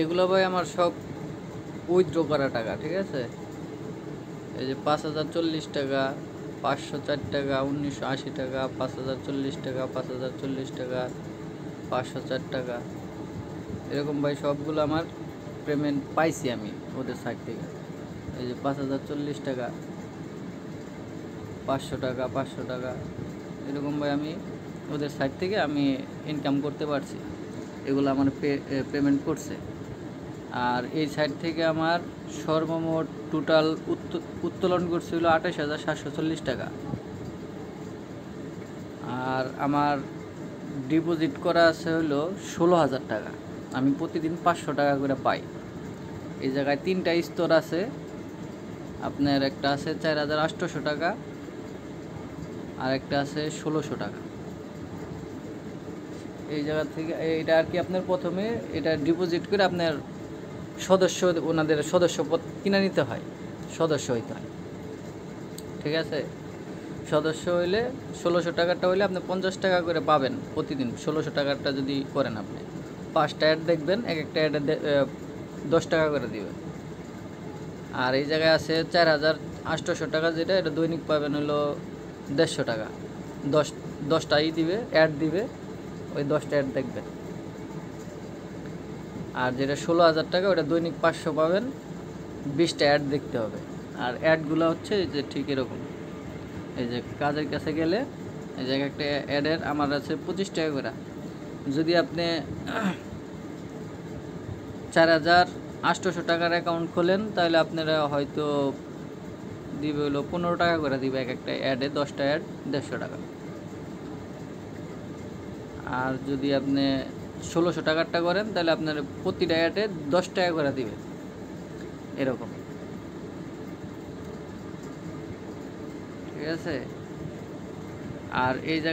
এগুলো ভাই আমার সব উইথড্র করা টাকা, ঠিক আছে। এই যে 5040 টাকা, 504 টাকা, 1980 টাকা, 5040 টাকা, 5040 টাকা, 504 টাকা, এরকম ভাই সবগুলো আমার পেমেন্ট পাইছি আমি ওদের সাইট থেকে। এই যে 5040 টাকা, 500 টাকা, 500 টাকা, এরকম ভাই আমি ওদের সাইট থেকে আমি ইনকাম করতে পারছি। এগুলো আমার পেমেন্ট করছে। আর এই সাইট থেকে আমার সর্বমোট টোটাল উত্তোলন করছিল 28,740 টাকা। আর আমার ডিপোজিট করা আছে হলো 16,000 টাকা। আমি প্রতিদিন 500 টাকা করে পাই। এই জায়গায় 3টা স্তর আছে। আপনার একটা আছে 4,800 টাকা, আর একটা আছে 1600 টাকা। এই জায়গা থেকে এটা আর কি আপনার প্রথমে এটা ডিপোজিট করে আপনার ওনাদের সদস্যপদ কিনে নিতে হয়, সদস্য হইতে হয়, ঠিক আছে। সদস্য হইলে 1600 টাকাটা হইলে আপনি 50 টাকা করে পাবেন প্রতিদিন। 1600 টাকাটা যদি করেন আপনি 5টা অ্যাড দেখবেন, এক একটা অ্যাডে 10 টাকা করে দিবেন। আর এই জায়গায় আছে 4,800 টাকা, যেটা এটা দৈনিক পাবেন হলো 150 টাকা। 10টাই দিবে, অ্যাড দিবে, ওই 10টা অ্যাড দেখবেন। আর যেটা 16,000 টাকা, ওটা দৈনিক 500 পাবেন, 20টা অ্যাড দেখতে হবে। আর অ্যাডগুলো হচ্ছে এই যে ঠিক এরকম, এই যে কাজের কাছে গেলে এই জায়গায় একটা অ্যাডের আমার আছে 25 টাকা করে। যদি আপনি 4,800 টাকার অ্যাকাউন্ট খোলেন তাহলে আপনারা হয়তো দিবে হলো 15 টাকা করে দিবে এক একটা অ্যাডে, 10টা অ্যাড 150 টাকা। আর যদি আপনি 1600 টাকারটা করেন তাহলে আপনার প্রতিটা অ্যাডে 10 টাকা করে দিবে, এরকম, ঠিক আছে। আর এই জায়গায়